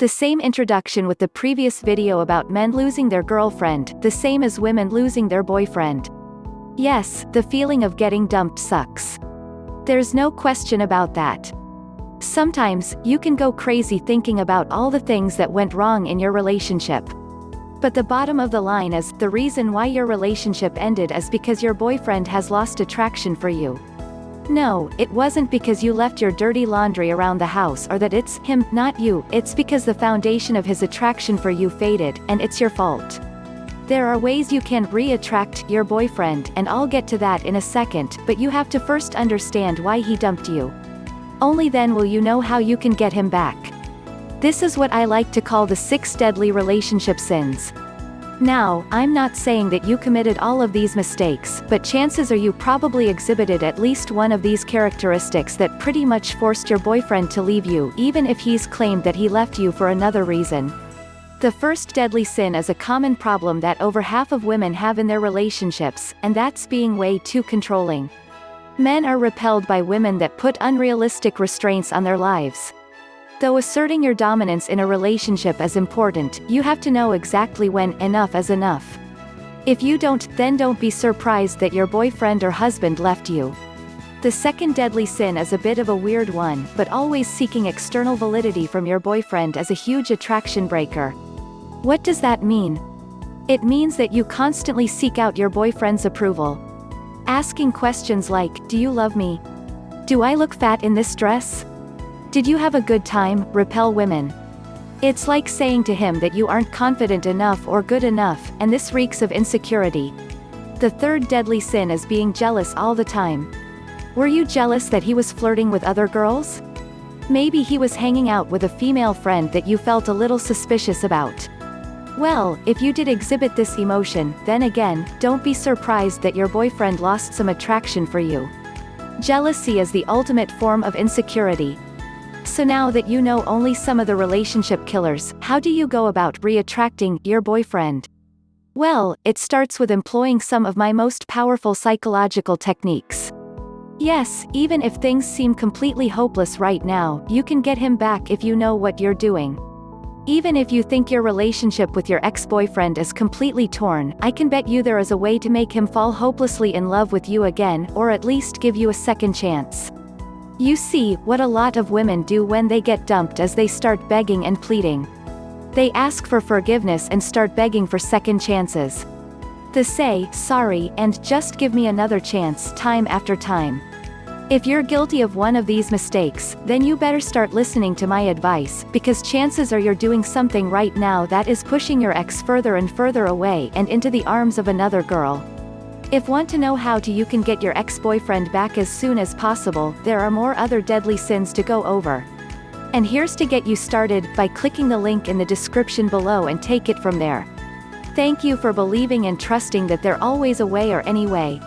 The same introduction with the previous video about men losing their girlfriend, the same as women losing their boyfriend. Yes, the feeling of getting dumped sucks. There's no question about that. Sometimes, you can go crazy thinking about all the things that went wrong in your relationship. But the bottom of the line is, the reason why your relationship ended is because your boyfriend has lost attraction for you. No, it wasn't because you left your dirty laundry around the house or that it's him, not you, it's because the foundation of his attraction for you faded, and it's your fault. There are ways you can re-attract your boyfriend, and I'll get to that in a second, but you have to first understand why he dumped you. Only then will you know how you can get him back. This is what I like to call the 6 deadly relationship sins. Now, I'm not saying that you committed all of these mistakes, but chances are you probably exhibited at least one of these characteristics that pretty much forced your boyfriend to leave you, even if he's claimed that he left you for another reason. The first deadly sin is a common problem that over half of women have in their relationships, and that's being way too controlling. Men are repelled by women that put unrealistic restraints on their lives. Though asserting your dominance in a relationship is important, you have to know exactly when enough is enough. If you don't, then don't be surprised that your boyfriend or husband left you. The second deadly sin is a bit of a weird one, but always seeking external validity from your boyfriend is a huge attraction breaker. What does that mean? It means that you constantly seek out your boyfriend's approval. Asking questions like, "Do you love me? Do I look fat in this dress? Did you have a good time?" repel women. It's like saying to him that you aren't confident enough or good enough, and this reeks of insecurity. The third deadly sin is being jealous all the time. Were you jealous that he was flirting with other girls? Maybe he was hanging out with a female friend that you felt a little suspicious about. Well, if you did exhibit this emotion, then again, don't be surprised that your boyfriend lost some attraction for you. Jealousy is the ultimate form of insecurity. So now that you know only some of the relationship killers, how do you go about re-attracting your boyfriend? Well, it starts with employing some of my most powerful psychological techniques. Yes, even if things seem completely hopeless right now, you can get him back if you know what you're doing. Even if you think your relationship with your ex-boyfriend is completely torn, I can bet you there is a way to make him fall hopelessly in love with you again, or at least give you a second chance. You see, what a lot of women do when they get dumped is they start begging and pleading. They ask for forgiveness and start begging for second chances. They say, "Sorry, and just give me another chance," time after time. If you're guilty of one of these mistakes, then you better start listening to my advice, because chances are you're doing something right now that is pushing your ex further and further away and into the arms of another girl. If want to know how you can get your ex-boyfriend back as soon as possible, there are more other deadly sins to go over. And here's to get you started, by clicking the link in the description below and take it from there. Thank you for believing and trusting that there's always a way or any way.